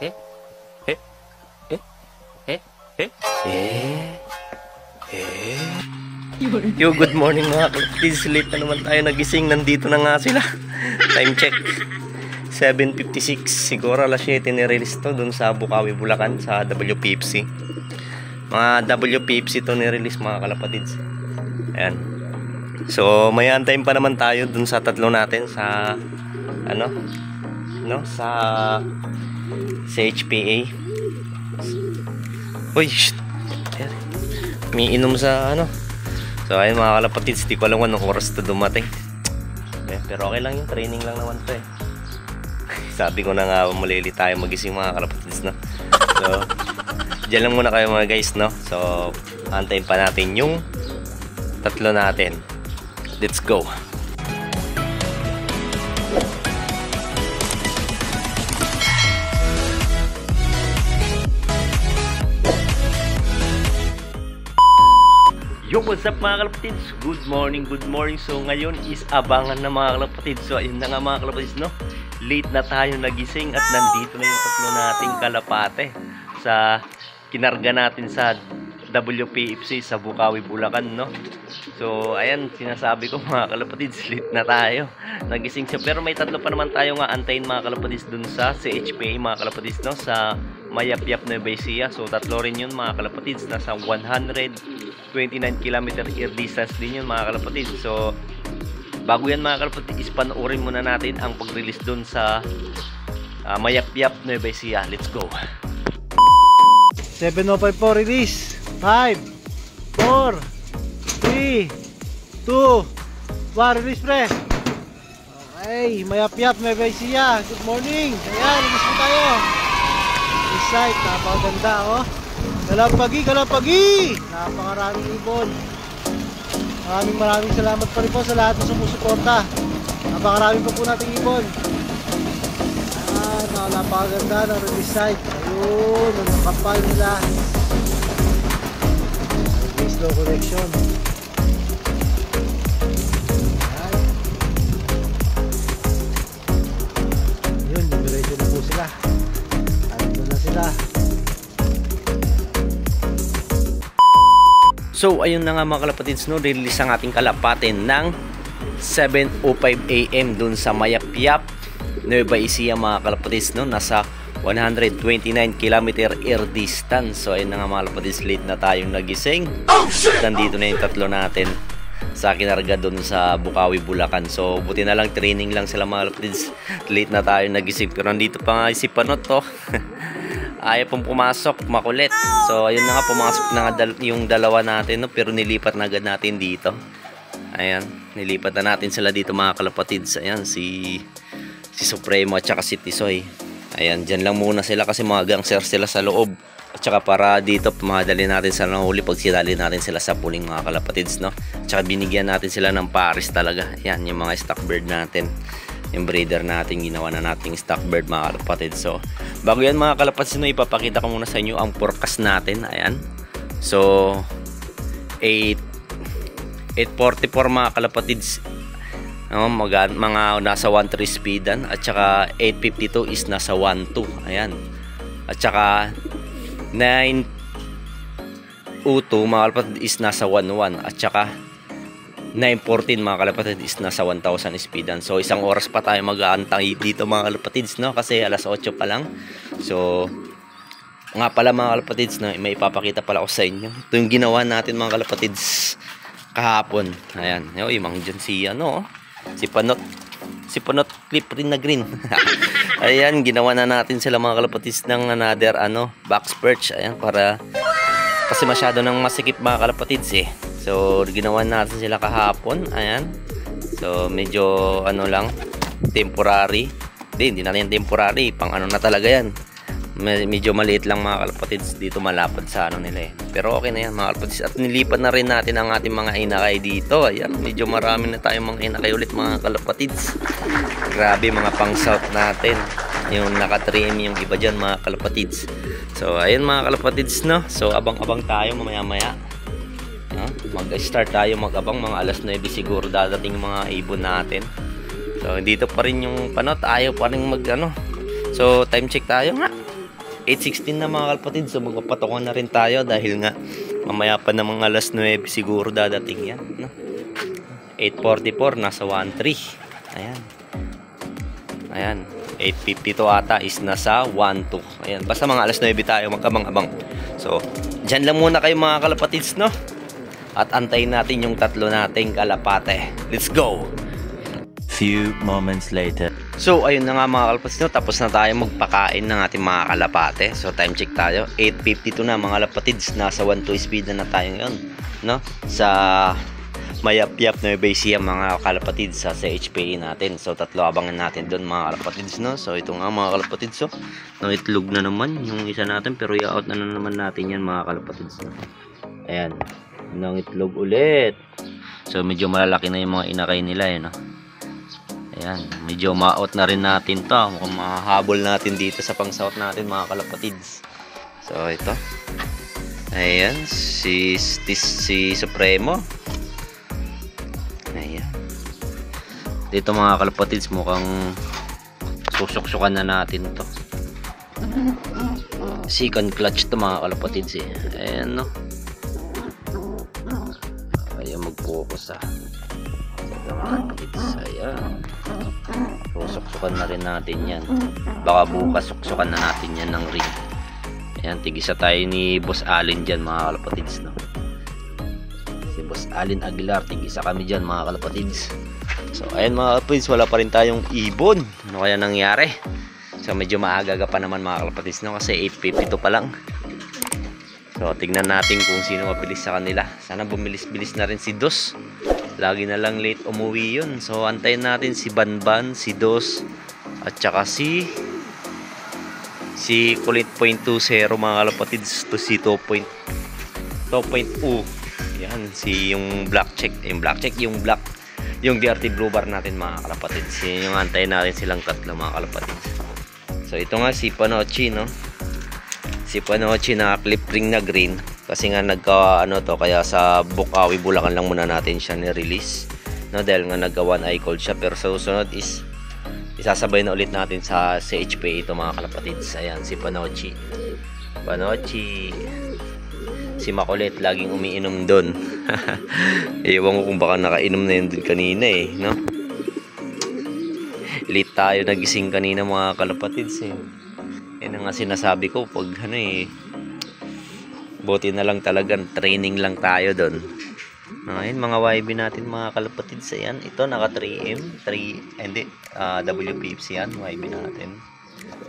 Eh? Eh? Eh? Eh? Eh? Yo, good morning mga kalapatids. Late na naman tayo nagising. Nandito na nga sila. Time check 7:56. Siguro alas 7 nirelease to dun sa Bukawi, Bulacan, sa WPFC. Mga WPFC to nirelease mga kalapatids. Ayan. So may antayin pa naman tayo dun sa tatlo natin sa sa HPA. Uy, shit. May inom sa So ayun mga kalapatids, di ko alam kung anong oras to dumating. Pero okay lang yung training lang naman to eh. Sabi ko na nga malili tayo magising mga kalapatids, no? So dyan lang muna kayo mga guys, no? So antayin pa natin yung tatlo natin. Let's go. Yo, what's up mga kalapatids? Good morning, good morning. So ngayon is abangan na mga kalapatids. So ayun na nga mga kalapatids, no? Late na tayo nagising at nandito na yung tatlo nating kalapate sa kinarga natin sa WPFC sa Bukawi, Bulacan, no? So ayan, sinasabi ko mga kalapatids, late na tayo nagising siya. Pero may tatlo pa naman tayo nga antayin mga kalapatids dun sa CHPA mga kalapatids, no? Sa Mayapyap, Nueva Ecija. So tatlo rin yun mga kalapatids. Nasa 129 km air distance din yun mga kalapatids. So bago yan mga kalapatids, panoorin muna natin ang pag-release dun sa Mayapyap, Nueva Ecija. Let's go. 7:05 release. 5 4 3 2 1 release pre. Okay, Mayapyap, Nueva Ecija. Good morning. Ayan, release po tayo. This site, napakaganda oh. Kalapagi! Napakaraming ibon. Maraming salamat pa rin po sa lahat na sumusuporta. Napakarami pa po nating ibon. Napakaganda ng release site. Ayun, ang kapal nila. Slow connection. Ayun, diretso na po sila. Ano na sila. So ayun na nga mga kalapatids, no, release ang ating kalapate ng 7:05 AM dun sa Mayapyap, Nueva Ecija mga kalapatids, no, nasa 129 km air distance. So ayun na nga mga kalapatids, late na tayong nagising. Nandito na yung tatlo natin sa kinarga dun sa Bukawi, Bulacan. So buti na lang training lang sila mga kalapatids, late na tayong nagising. Pero nandito pa nga si Panot to. Ayaw pong pumasok, makulit. So ayun na nga, pumasok na nga yung dalawa natin, no? Pero nilipat na agad natin dito. Ayan, nilipat na natin sila dito mga kalapatids. Ayan, si Supremo at saka si Tisoy. Ayan, dyan lang muna sila kasi mga gangster sila sa loob. At saka para dito, madali natin sa nahuli pag sinali natin sila sa puling mga kalapatids, no? At saka binigyan natin sila ng pares talaga. Ayan, yung mga stock bird natin. Yung breeder natin, ginawa na nating stock bird mga kalapatids. So bago yan mga kalapatids, no, ipapakita ko muna sa inyo ang forecast natin. Ayan, so 8:44 mga kalapatids, no, mga nasa 1.3 speedan. At saka 8:52 is nasa 1.2. Ayan, at saka 9:02 mga kalapatids is nasa 1.1. At saka 9:14 mga kalapatids is nasa 1,000 speedan. So isang oras pa tayo mag-aantay dito mga kalapatids, no, kasi alas 8 pa lang. So nga pala mga kalapatids, no, may ipapakita pala ako sa inyo. Ito yung ginawa natin mga kalapatids kahapon. Ayan, yung imang dyan si si Panot clip rin na green. Ayan, ginawa na natin sila mga kalapatids ng another box perch. Ayan, para kasi masyado nang masikip mga kalapatids eh. So ginawa natin sila kahapon. Ayan, so medyo lang, temporary. Hindi na yan temporary, pang na talaga yan. Medyo maliit lang mga kalapatids dito, malapad sa nila eh. Pero okay na yan mga kalapatids. At nilipat na rin natin ang ating mga inakay dito. Ayan, medyo marami na tayong mga inakay ulit mga kalapatids. Grabe, mga pang south natin. Yung naka-trim yung iba dyan mga kalapatids. So ayun mga kalapatids, no. So abang-abang tayo mamaya-maya. Mag-start tayo mag-abang, mga alas 9 siguro dadating yung mga ibon natin. So dito pa rin yung Panot, ayaw pa rin mag So time check tayo nga. 8:16 na mga kalapatids. So magpapatokan na rin tayo dahil nga mamaya pa na mga alas 9 siguro dadating yan, no? 8:44 nasa 1.3. Ayan. Ayan. 8:52 ata is nasa 1.2. Ayan. Basta mga alas 9 tayo magkabang-abang. So, dyan lang muna kayo mga kalapatids, no? At antayin natin yung tatlo nating kalapate. Let's go! Few moments later. So, ayun na nga mga kalapatids, no? Tapos na tayo magpakain ng ating mga kalapate. So, time check tayo. 8:52 na mga kalapatids. Nasa 1.2 speed na tayo ngayon, no? Sa Mayapyap na Ecija mga kalapatids sa HPA natin. So tatlo abangan natin doon mga kalapatids, no. So ito nga mga kalapatids, so nang itlog na naman yung isa natin, pero i-out na naman natin yan mga kalapatids, no? Ayan, nang itlog ulit. So medyo malalaki na yung mga inakay nila, no. Ayan, medyo ma-out na rin natin to. Mukhang mahabol natin dito sa pang-south natin mga kalapatids. So ito, ayan, si Supremo. Ayan. Dito mga kalapatids, mukhang susuksukan na natin to. Second clutch to mga kalapatids, eh. Ayan, no. Ayan, mag-focus, ah. Mga kalapatids, ayan. Susuksukan na rin natin yan. Baka bukas suksukan na natin yan ng ring. Ayan, tigisa tayo ni Boss Allen dyan mga kalapatids, no. Boss Allen Aguilar, tig-isa kami dyan mga kalapatids. So ayan mga kalapatids, wala pa rin tayong ibon. Ano kaya nangyari? So medyo maaga pa naman mga kalapatids, no? Kasi 8:52 pa lang. So tignan natin kung sino mabilis sa kanila. Sana bumilis-bilis na rin si Dos. Lagi na lang late umuwi yun. So antayin natin si Banban, si Dos, at saka si Kulit .20 mga kalapatids, to si 2.0. Yan, si yung black check, yung DRT blue bar natin mga kalapatids. Yung antayin natin silang tatlo mga kalapatids. So ito nga si Panochi, no. Si Panochi na clip ring na green kasi nga nagka to, kaya sa Bukawi Bulacan lang muna natin siya ni-release, no, dahil nga nagka one eye cold siya. Pero sa susunod is isasabay na ulit natin sa HPA ito mga kalapatids. Ayan si Panochi. Si Makulit laging umiinom doon. Ewan ko kung baka nakainom na yun din kanina, eh, no? Late tayo nagising kanina mga kalapatids, eh. Yan ang nga sinasabi ko pag buti na lang talagang training lang tayo doon. Ngayon mga YB natin mga kalapatids, ayan, ito naka 3M, WPFC yan, YB natin.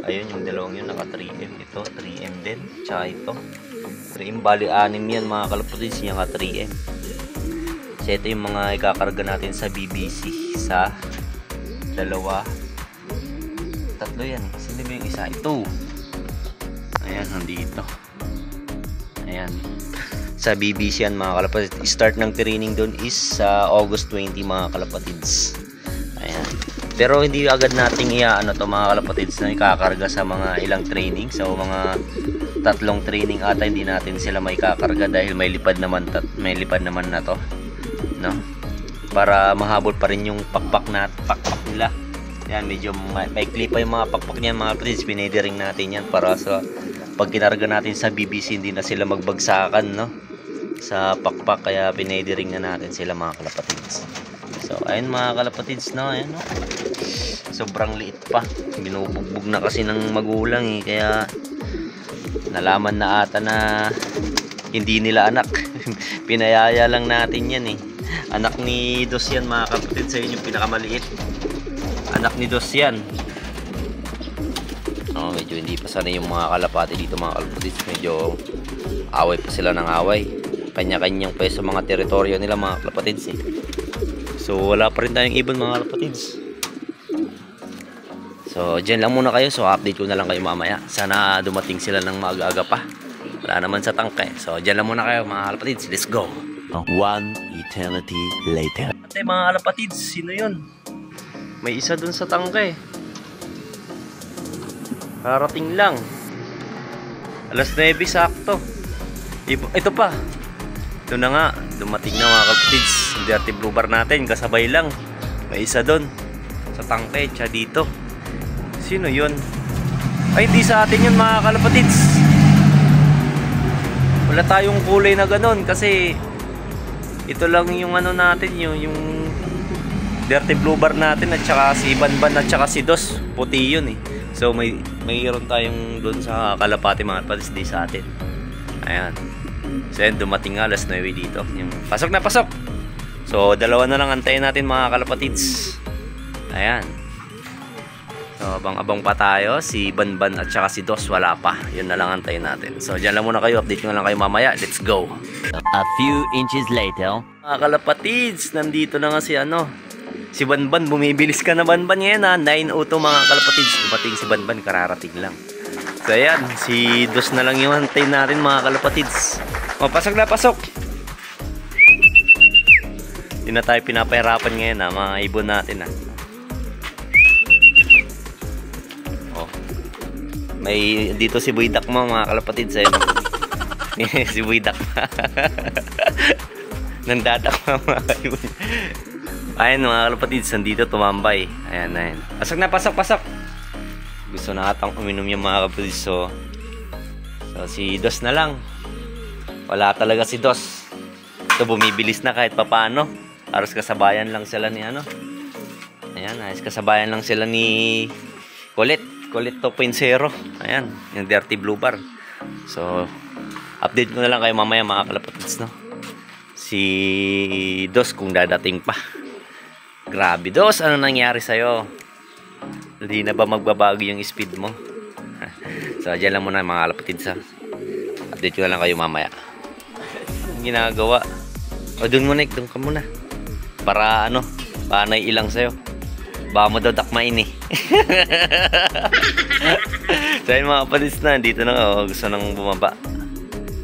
Ayun yung dalawang yun naka 3M, ito 3M din, tsaka ito 3M, bali 6 yan mga kalapatids, yung naka 3M. So ito yung mga ikakarga natin sa BBC, sa dalawa, tatlo yan, sino ba yung isa? Ito, ayan, nandito, ayan, sa BBC yan mga kalapatids. Start ng training doon is sa August 20 mga kalapatids. Ayan. Pero hindi agad nating to mga kalapatids na ikakarga sa mga ilang training. So mga 3 training ata hindi natin sila may kakarga dahil may lipad naman na to, no? Para mahabol pa rin yung pakpak nila. Yan, medyo may clip pa yung mga pakpak niyan mga kalapatids. Pinediring natin yan para sa pag kinarga natin sa BBC hindi na sila magbagsakan, no, sa pakpak, kaya pinediring na natin sila mga kalapatids. So ayun mga kalapatids, no, ayan, no? Sobrang liit pa, binubugbog na kasi ng magulang, eh, kaya nalaman na ata na hindi nila anak. Pinayaya lang natin yan, eh. Anak ni Dos yan mga kalapatids, sa yun yung pinakamaliit, anak ni Dos yan. No, medyo hindi pa sana yung mga kalapati dito mga kalapatids, medyo away pa sila ng away, kanya-kanyang pa sa mga teritoryo nila mga kalapatids, eh. So wala pa rin tayong ibon mga kalapatids. So dyan lang muna kayo, so update ko na lang kayo mamaya. Sana dumating sila ng maaga-aga pa, wala naman sa tangke. So dyan lang muna kayo mga kalapatids, let's go. One eternity later. Ate mga kalapatids, sino yun? May isa dun sa tangke, karating lang, alas 9 sakto. Ito pa, ito na nga, dumating na mga kalapatids. DRT blue bar natin, kasabay lang, may isa doon sa tangke, tsaka dito. Sino yun? Ay, hindi sa atin yun mga kalapatids. Wala tayong kulay na ganun kasi ito lang yung ano natin, yung dirty blue bar natin at saka si Banban at saka si Dos. Puti yun eh. So mayroon tayong doon sa kalapati mga kalapatids, di sa atin. Ayan. So yan, dumating nga alas 9 dito. Yung, pasok na pasok! So dalawa na lang antayin natin mga kalapatids. Ayan. So abang-abang pa tayo. Si Banban at saka si Dos wala pa. Yun na lang antayin natin. So dyan lang muna kayo. Update ko na lang kayo mamaya. Let's go! A few inches later. Mga kalapatids, nandito na nga si si Banban. Bumibilis ka na Banban ngayon ha. 9:02 mga kalapatids. Dumating si Banban, kararating lang. So ayan, si Dos na lang yung antayin natin mga kalapatids. O, pasok na, pasok! Hindi na tayo pinapahirapan ngayon ha, mga ibon natin ha. Oh. May dito si Buidak mo mga kalapatids ayun. Si Buidak. Nandadak mga ibon. Ayun mga kalapatids, nandito tumambay. Ayan, ayan. Pasok na, pasok, pasok! Gusto na atang uminom yung mga kalapatids. So si Dos na lang. Wala talaga si Dos. Ito bumibilis na kahit papano. Aros kasabayan lang sila ni Ayan, ayos kasabayan lang sila ni Colette 2.0. Ayan, yung dirty blue bar. So update ko na lang kayo mamaya mga kalapatids, no? Si Dos kung dadating pa. Grabe Dos, ano nangyari sa'yo? Hindi na ba magbabago yung speed mo? So dyan lang muna mga kalapatids ha. Update ko na lang kayo mamaya. Anong ginagawa? O dun muna, doon ka muna. Para panay ilang sa'yo. Baka mo daw dakmain eh. So ayun mga kapatids na, dito na gusto nang bumaba.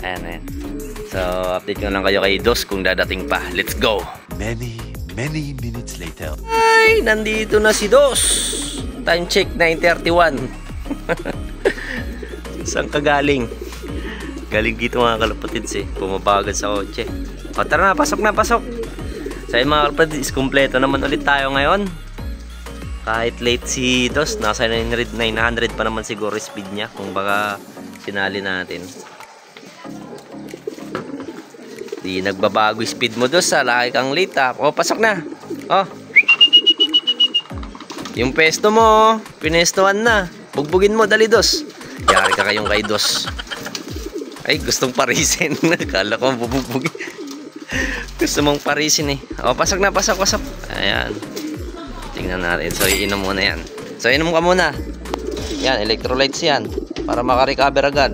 Ayan, ayan. So update ko na lang kayo kay Dos kung dadating pa. Let's go! Many minutes later. Ay, nandito na si Dos. Time check 9:31. Saan ka galing? Galing dito mga kalapatids eh. Bumabagad sa kotse. O tara na, pasok na, pasok. So ayun mga kalapatids, kumpleto naman ulit tayo ngayon. Kahit late si Dos, nasa 900 pa naman siguro speed niya kung baka sinali natin. Di nagbabago speed mo Dos, laki kang late ha. O pasok na. O. Yung pesto mo, pinestohan na. Bugbugin mo, dali Dos. Yari ka kayong kay Dos. Ay, gustong parisin. Kala ko bubugbugin. Gusto mong parisin eh. O, pasok na, pasok, pasok. Ayan. Tingnan natin. So, iinom muna yan. So, inom ka muna. Yan, electrolytes yan. Para makarecover agad.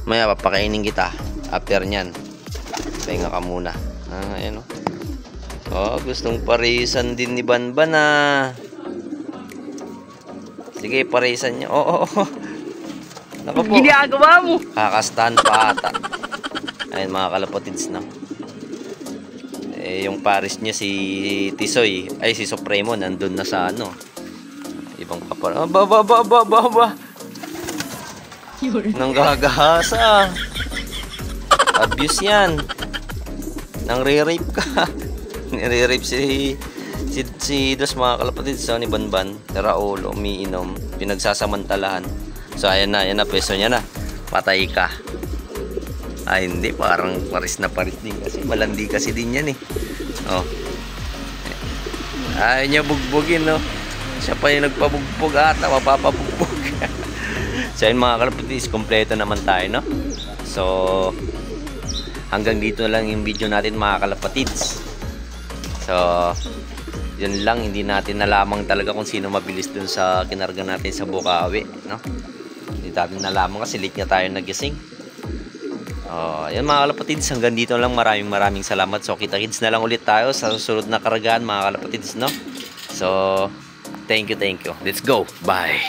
Maya, papakainin kita. After nyan. Pahinga ka muna. Ayan o. Oh, gustong parisan din ni Banban ah. Sige, parisan niya. Oo. Naku po. Ginagawa mo. Kakastahan pa ata. Ayun mga kalapatids na. Yung paris niya si Tisoy, ay si Supremo nandun na sa ibang kapal. Ba. Nanggagahasa. Abuse yan. Nang-re-rape ka. Nire-rape si Dos mga kalapatids ni Banban. Raul, umiinom. Pinagsasamantalahan. So ayan na, peso niya na. Patay ka. Ay hindi, parang paris na paris din kasi. Malandi kasi din yan eh. Oh. Ayaw niya bugbugin no. Siya pa yung nagpabugbog ata, mapapabugbog. So ayun mga kalapatids, kompleto naman tayo no. So hanggang dito lang yung video natin mga kalapatids. So yun lang, hindi natin nalamang talaga kung sino mabilis dun sa kinarga natin sa Bukawi no. Hindi natin nalamang kasi late nga tayo nagising. Yan mga kalapatids, hanggang dito lang. Maraming salamat. So kita-kits na lang ulit tayo sa susunod na karagahan mga kalapatids no. So thank you. Let's go. Bye.